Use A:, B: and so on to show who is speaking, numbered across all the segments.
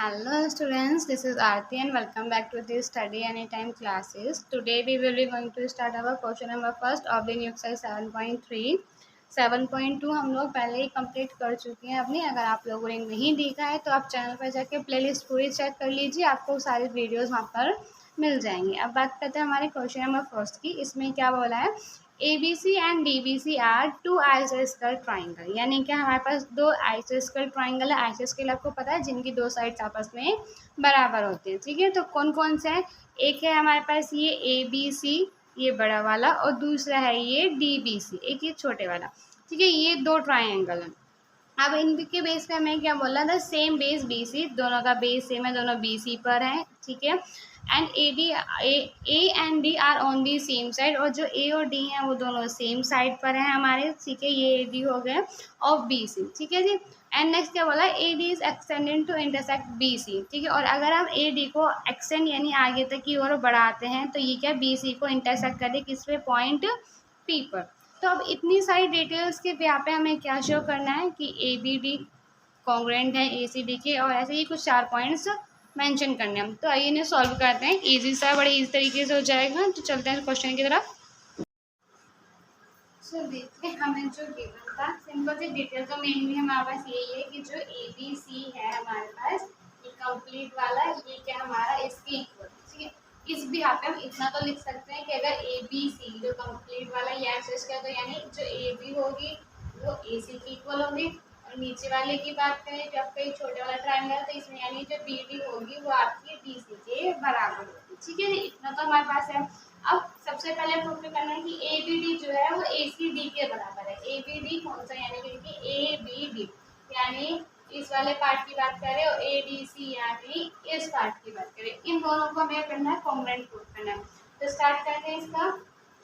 A: Hello students, this is Aarti and welcome back to the Study Anytime classes. Today we will be going to start our question number first of the new exercise 7.3. 7.2 हम लोग पहले ही complete कर चुके हैं अपनी। अगर आप लोगों ने नहीं देखा है तो आप चैनल पर जाके प्लेलिस्ट पूरी चेक कर लीजिए, आपको सारी वीडियोस वहाँ पर मिल जाएंगी। अब बात करते हैं हमारे क्वेश्चन नंबर फर्स्ट की। इसमें क्या बोला है, ABC and DBC are two आइसोस्केल ट्राइंगल, यानी कि हमारे पास दो आइसोस्केल ट्राइंगल है। आइसोस्केल आपको पता है जिनकी दो साइड्स आपस में बराबर होती हैं, ठीक है। तो कौन कौन से हैं, एक है हमारे पास ये ABC, ये बड़ा वाला, और दूसरा है ये DBC, एक ये छोटे वाला, ठीक है। ये दो ट्राइंगल हैं। अब इनके बेस पे हमें क्या बोला था, सेम बेस BC, दोनों का बेस सेम है, दोनों BC पर है, ठीक है। And A and D are on the same side, और जो A और D हैं वो दोनों सेम साइड पर हैं हमारे, ठीक है। ये AD हो गए ऑफ BC, ठीक है जी। एंड नेक्स्ट क्या बोला, AD is extended to intersect BC, ठीक है। और अगर हम AD को एक्सटेंड यानी आगे तक की ओर बढ़ाते हैं तो ये क्या BC को इंटरसेक्ट करे किस पे, पॉइंट P पर। तो अब इतनी सारी डिटेल्स के यहाँ पे हमें क्या शो करना है कि ABD कॉन्ग्रुएंट है ACD के, और ऐसे ही कुछ 4 पॉइंट्स मेंशन करने हैं। तो आइए इन्हें सॉल्व करते हैं, इजी सा, बड़े इजी तरीके से हो जाएगा। तो चलते हैं क्वेश्चन की तरफ। सो देखिए हमें जो गिवन था, सिंपल सी डिटेल तो मेनली हमारे पास यही है कि जो ABC है हमारे पास, ये कंप्लीट वाला, ये क्या हमारा इसके इक्वल, ठीक है। इस भी यहाँ पे हम इतना तो लिख सकते हैं कि अगर ABC जो कंप्लीट वाला ये एक्सेस किया, तो यानी जो AB होगी वो AC की इक्वल होगी। और नीचे वाले की बात करें जो आपका ये छोटे वाला ट्रायंगल है, तो इसमें यानी जो BD होगी वो आपकी DC के बराबर होगी, ठीक है। इतना तो हमारे पास है। अब सबसे पहले प्रूफ करना है कि ABD जो है वो ACD के बराबर है। ABD कौन सा, यानी कि ABD यानी इस वाले पार्ट की बात करें, और ADC यानी इस पार्ट की बात करें, इन दोनों को हमें करना है कॉन्ग्रुएंट प्रूफ करना है। तो स्टार्ट करते हैं इसका।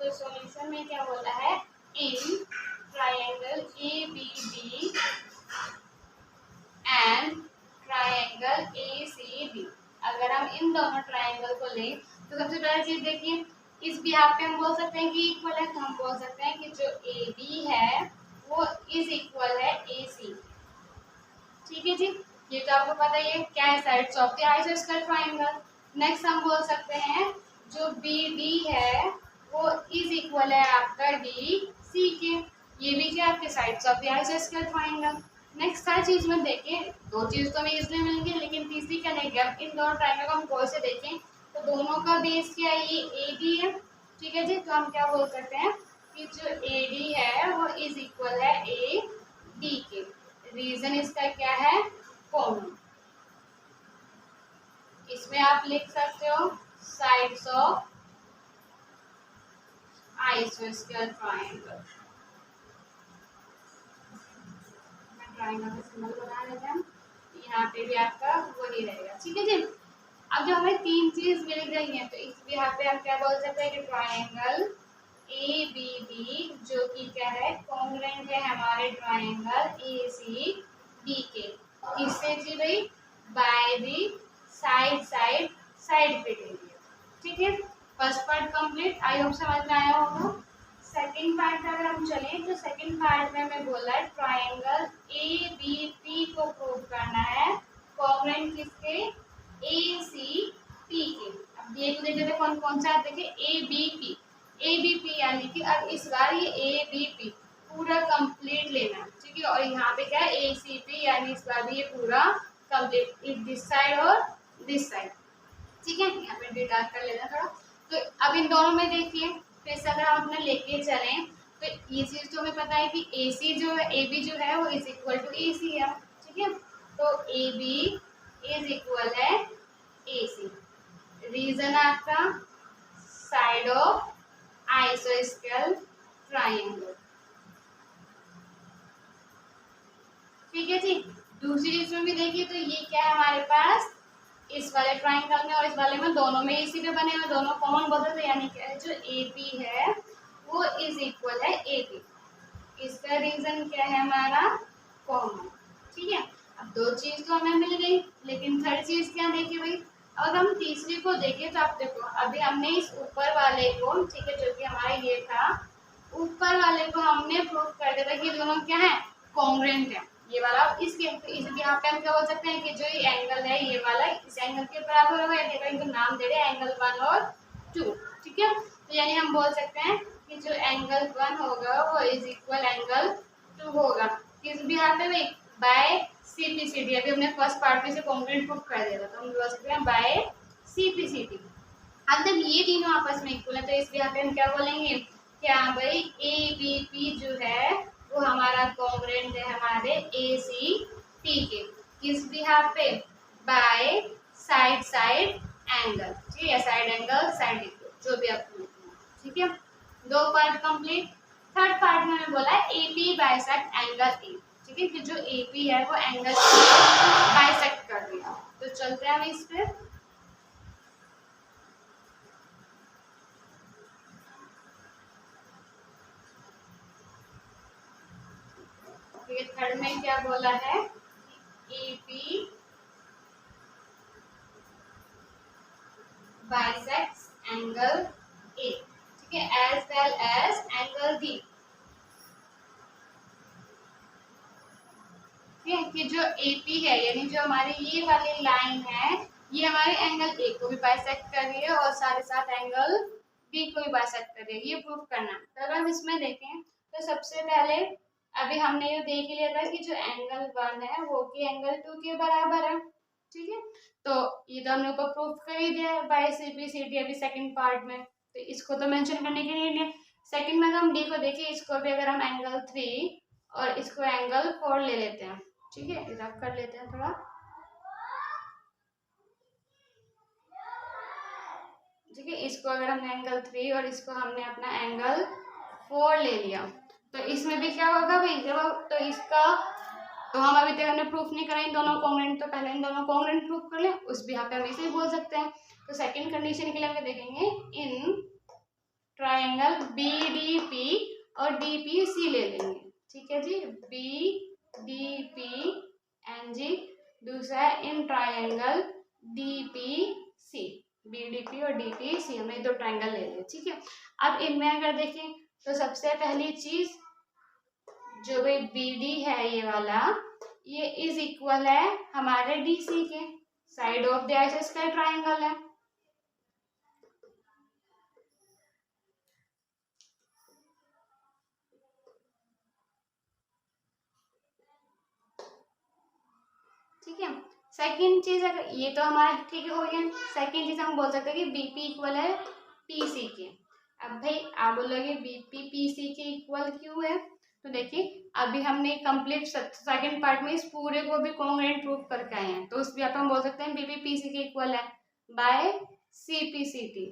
A: तो सॉल्यूशन में क्या बोला है, in triangle ABD and triangle ACD, अगर हम इन दोनों ट्रायंगल को लें तो सबसे पहली चीज देखिए, इस भी यहाँ पे हम बोल सकते हैं कि इक्वल है, तो हम बोल सकते हैं कि जो AB है वो इज इक्वल है AC, ठीक है जी। ये तो आपको पता ही है क्या है, साइड्स ऑफ द आइसोस्केल ट्रायंगल। नेक्स्ट हम बोल सकते हैं जो BD है वो इज इक्वल है आपका DC के, ये भी क्या आपके साइड्स ऑफ द आइसोस्केल ट्रायंगल। नेक्स्ट हर चीज में देखें, दो चीज तो हमें इसलिए मिलेंगे, लेकिन तीसरी क्या लेंगे, अब इन दोनों ट्रायंगल को हम गौर से देखें तो दोनों का बेस क्या है, ये AD है, ठीक है जी। तो हम क्या बोल सकते हैं कि जो AD है वो इज इक्वल है AD के। रीजन इसका क्या है, कॉमन। इसमें आप लिख सकते हो साइड्स ऑफ आइसोस्केल ट्रायंगल। ट्रायंगल का सिंबल बना लेते हैं, यहाँ पे भी आपका वही रहेगा, ठीक है जी। अब जो हमें तीन चीज मिल गई है, तो इस यहाँ पे हम क्या बोल सकते हैं कि ट्रायंगल ABD जो कि क्या है, कॉन्ग्रुएंट है हमारे ट्रायंगल ACD के, किससे जी भाई, by the side side side पे दे दिया, ठीक है। First part complete, I hope समझ में आया होगा। सेकंड पार्ट में अगर हम चलें तो सेकंड पार्ट में हमें बोला है ट्रायंगल ABP को प्रूव करना है कॉन्ग्रुएंट किसके, ACP के। अब देख लेते थे कौन कौन सा, देखिए ABP यानी कि अब इस बार ये ABP पूरा कंप्लीट लेना, ठीक है। और यहाँ पे क्या है ACP, यानी इस बार भी ये पूरा कंप्लीट, दिस साइड और दिस साइड, ठीक है। यहाँ पे डिटाच कर लेना थोड़ा। तो अब इन दोनों में देखिए, फिर से अगर हम अपने लेके चलें तो ये चीज तो हमें पता है कि AC जो है, AB जो है वो इज इक्वल टू AC है, ठीक है। तो AB इज इक्वल है AC। रीजन आपका साइड ऑफ आइसोस्केल ट्रायंगल, ठीक है जी। दूसरी चीज में भी देखिए तो ये क्या है हमारे पास, इस वाले ट्रायंगल में और इस वाले में दोनों में इसी पे बने हुए, दोनों कॉमन बोलते थे, यानी क्या है जो AP है वो इज इक्वल है AB। इसका रीजन क्या है हमारा, कॉमन, ठीक है। अब दो चीज तो हमें मिल गई, लेकिन थर्ड चीज क्या देखिए भाई, अगर हम तीसरी को देखें तो आप देखो अभी हमने इस ऊपर वाले को, ठीक है, जो कि हमारा ये था, ऊपर वाले को हमने प्रूव कर दिया था कि दोनों क्या है, कॉन्ग्रुएंट है, ये वाला इसके इस यहाँ पे हम क्या बोल सकते हैं कि जो ये एंगल है ये वाला इस एंगल के बराबर होगा, या इनको नाम दे रहे हैं एंगल 1 और 2। ठीक है, तो यानी हम बोल सकते हैं कि जो एंगल 1 होगा वो इज इक्वल एंगल 2 होगा किस भी यहाँ पे बाय CPCD। अभी हमने फर्स्ट पार्ट में से कॉन्ग्रुएंट प्रूफ कर दिया था, तो हम बोल सकते हैं बाय CPCD। अब जब ये तीनों आपस में इक्वल है तो इस यहाँ पे हम क्या बोलेंगे कि हाँ भाई ABP जो है वो हमारा कॉन्ग्रुएंट है हमारे ACT के किस भी यहाँ पे बाय साइड साइड एंगल। ठीक है, साइड एंगल साइड इक्वल जो भी आपको लिखना है। ठीक है, 2 पार्ट कंप्लीट। थर्ड पार्ट में मैंने बोला है AP बाइसेक्ट एंगल A। ठीक है, कि जो AP है वो एंगल बाइसेक्ट कर दिया। तो चलते हैं हम इस पे। थर्ड में क्या बोला है AP बाइसेक्ट्स एंगल A। ठीक है, as well as angle D। कि जो AP है यानी जो हमारी ये वाली लाइन है ये हमारे एंगल A को भी बाइसेक्ट कर रही है और साथ ही साथ एंगल B को भी बाइसेक्ट कर रही है, ये प्रूफ करना। तो अगर हम इसमें देखें तो सबसे पहले अभी हमने ये देख लिया था कि जो एंगल 1 है वो कि एंगल 2 के बराबर है। ठीक है, तो ये तो हमने ऊपर प्रूफ कर ही दिया बाय CPCD अभी सेकंड पार्ट में, तो इसको तो मेंशन करने के लिए सेकंड में अगर हम D को देखें इसको भी अगर हम एंगल 3 और इसको एंगल 4 ले लेते हैं। ठीक है, रफ कर लेते हैं थोड़ा। ठीक है, इसको अगर हमने एंगल 3 और इसको हमने अपना एंगल 4 ले लिया तो इसमें भी क्या होगा भाई जब तो इसका तो हम अभी तक हमने प्रूफ नहीं करा इन दोनों कॉन्ग्रुएंट, तो पहले इन दोनों कॉन्ग्रुएंट प्रूफ कर लें, उस भी यहाँ पे हम इसे ही बोल सकते हैं। तो सेकंड कंडीशन के लिए हम देखेंगे इन ट्राइंगल BDP और DPC ले लेंगे। ठीक है जी, BDP एंड जी दूसरा है इन ट्राइंगल DPC। BDP और DPC हमने 2 ट्राइंगल ले लिए। ठीक है, अब इनमें अगर देखें तो सबसे पहली चीज जो भाई BD है ये वाला ये इज इक्वल है हमारे DC के, साइड ऑफ द आइसोस्केल ट्राइंगल है। ठीक है, सेकंड चीज अगर ये तो हमारा ठीक हो गया, सेकंड चीज हम बोल सकते हैं कि BP इक्वल है PC के। अब भाई आप बोलोगे BP PC के इक्वल क्यों है, तो देखिए अभी हमने कंप्लीट सेकंड पार्ट में इस पूरे को भी कॉन्ग्रुएंट प्रूफ करके आए हैं, तो उस भी आप हम बोल सकते हैं BP PC के इक्वल है बाय CPCT।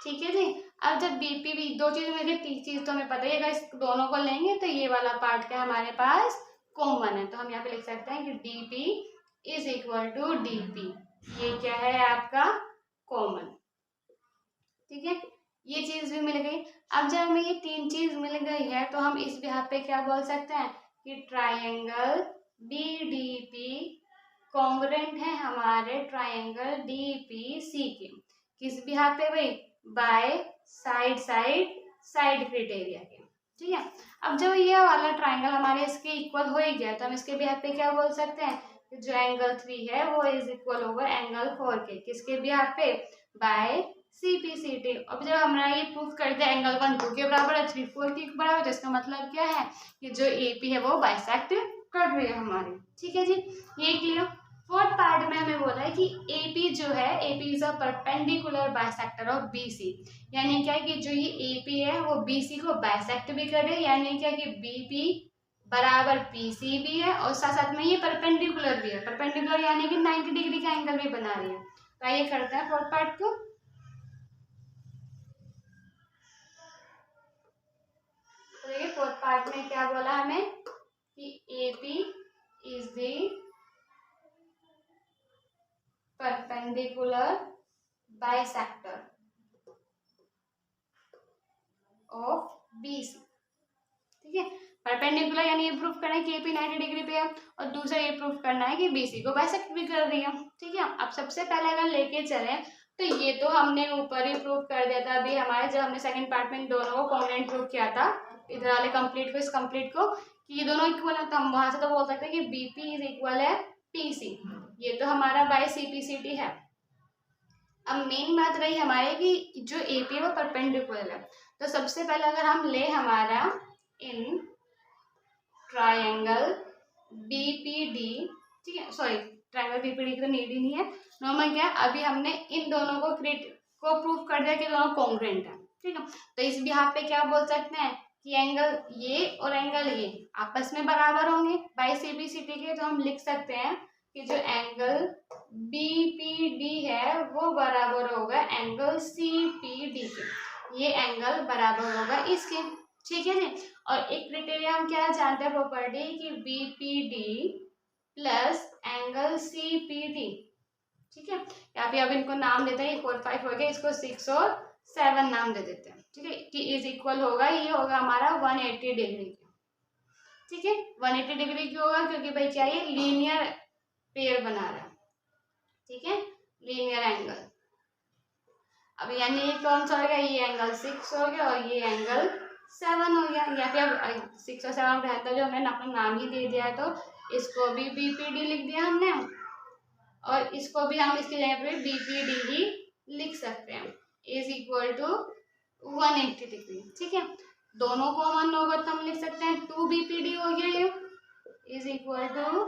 A: ठीक है जी, अब जब BP भी 2 चीज में चीज तो हमें पता ही है, अगर इस दोनों को लेंगे तो ये वाला पार्ट क्या हमारे पास कॉमन है, तो हम यहाँ पे लिख सकते हैं कि DP is equal to DP। ये क्या है आपका कॉमन। ठीक है, ये चीज भी मिल गई। अब जब हमें ये 3 चीज मिल गई है तो हम इस यहाँ पे क्या बोल सकते हैं कि ट्राइंगल BDP कॉन्ग्रुएंट है हमारे ट्राइंगल DPC के किस भी यहाँ पे भाई by side side side criteria के। ठीक है, अब जब ये वाला ट्राइंगल हमारे इसके इक्वल हो ही गया तो हम इसके भी यहाँ पे क्या बोल सकते हैं कि जो एंगल 3 है वो इज इक्वल होगा एंगल 4 के किसके भी यहाँ पे बाय CPCT। अब जब हमारा ये प्रूफ कर दिया एंगल 1 2 के बराबर है 3 4 के बराबर, तो इसका मतलब क्या है कि जो AP है वो बाइसेक्ट कर रही है हमारी। ठीक है जी, ये क्लियर। फोर्थ पार्ट में हमें बोला है कि AP जो है AP is a perpendicular bisector of BC। यानी क्या कि जो ये AP है वो BC को बाइसेक्ट भी कर रही है, यानी क्या कि BP बराबर PC भी है और साथ साथ में ये परपेंडिकुलर भी है। परपेंडिकुलर यानी कि 90 डिग्री का एंगल भी बना रही है। तो आइए करते हैं फोर्थ पार्ट को। तो देखिए फोर्थ पार्ट में क्या बोला हमें कि AP is the perpendicular bisector of BC। ठीक है, परपेंडिकुलर यानी ये प्रूफ करना है कि AP 90 डिग्री पे है और दूसरा ये प्रूफ करना है कि BC को बाइसेक्ट भी कर रही है। ठीक है, अब सबसे पहले अगर लेके चले तो ये तो हमने ऊपर ही प्रूफ कर दिया था अभी हमारे जब हमने सेकंड पार्ट में इन दोनों को कॉन्ग्रुएंट प्रूफ किया था इधर वाले कंप्लीट को, इस कंप्लीट को, कि ये दोनों इक्वल है, तो हम वहां से तो बोल सकते हैं कि बीपी इज इक्वल है पीसी। ये तो हमारा बाय सीपीसीटी है। अब मेन बात रही हमारे कि जो एपी है वो परपेंडिकुलर है। तो सबसे पहले अगर हम ले हमारा इन ट्रायंगल बीपीडी, ठीक है, सॉरी ट्रायंगल बीपीडी की तो नीड ही नहीं है, नॉर्मल क्या है, अभी हमने इन दोनों को प्रूव कर दिया कि दोनों कॉन्ग्रुएंट है, ठीक है। तो इस बिहाफ पे क्या बोल सकते हैं कि एंगल ये और एंगल ये आपस में बराबर होंगे बाय सीपीसीटी के। तो हम लिख सकते हैं कि जो एंगल बीपीडी है वो बराबर होगा एंगल सीपीडी के, ये एंगल बराबर होगा इसके, ठीक है जी। और एक क्राइटेरिया हम क्या जानते हैं प्रॉपर्टी कि बीपीडी प्लस एंगल सीपीडी, ठीक है। या फिर अब इनको नाम देते हैं, 4 5 हो गया, इसको 6 और 7 नाम दे देते हैं, ठीक है, कि इज इक्वल होगा, ये होगा हमारा 180 डिग्री, ठीक है। 180 डिग्री क्यों होगा, क्योंकि भाई क्या ये लीनियर पेयर बना रहा है, ठीक है, लीनियर एंगल। अब यानी ये कौन सा हो गया, ये एंगल 6 हो गया और ये एंगल 7 हो गया। या फिर अब 6 और 7 रहता जो हमने अपना नाम ही दे दिया है, तो इसको भी बीपीडी लिख दिया हमने और इसको भी हम इसकी जगह पे बीपीडी ही लिख सकते हैं, इज इक्वल टू 180 डिग्री, ठीक है। दोनों कॉमन होगा तो हम लिख सकते हैं 2 बीपीडी हो गया ये, इज इक्वल टू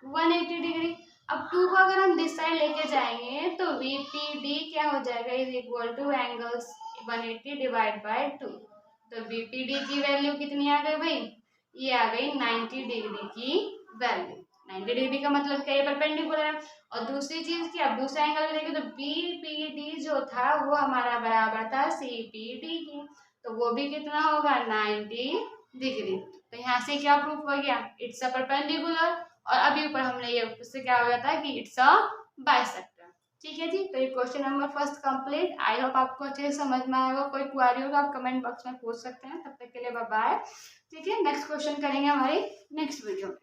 A: 180 डिग्री। अब 2 को अगर हम दिस साइड लेके जाएंगे तो बीपीडी क्या हो जाएगा, is equal two angles 180 divide by 2। तो बीपीडी की वैल्यू कितनी आ गई भाई, ये आ गई 90 डिग्री की वैल्यू। 90 डिग्री का मतलब क्या है, परपेंडिकुलर है। और दूसरी चीज की, अब दूसरा एंगल देखें तो बीपीडी जो था वो हमारा बराबर था सीपीडी की, तो वो भी कितना होगा 90 डिग्री। तो यहाँ से क्या प्रूफ हो गया, इट्स अ परपेंडिकुलर। और अभी ऊपर हमने ये उससे क्या हो गया था कि इट्स अ बाइसेक्टर, ठीक है जी। तो ये question number first complete. I hope आपको अच्छे से समझ में आएगा। कोई क्वेरी हो तो आप कमेंट बॉक्स में पूछ सकते हैं। तब तक के लिए बाय बाय, ठीक है। नेक्स्ट क्वेश्चन करेंगे हमारे नेक्स्ट वीडियो में।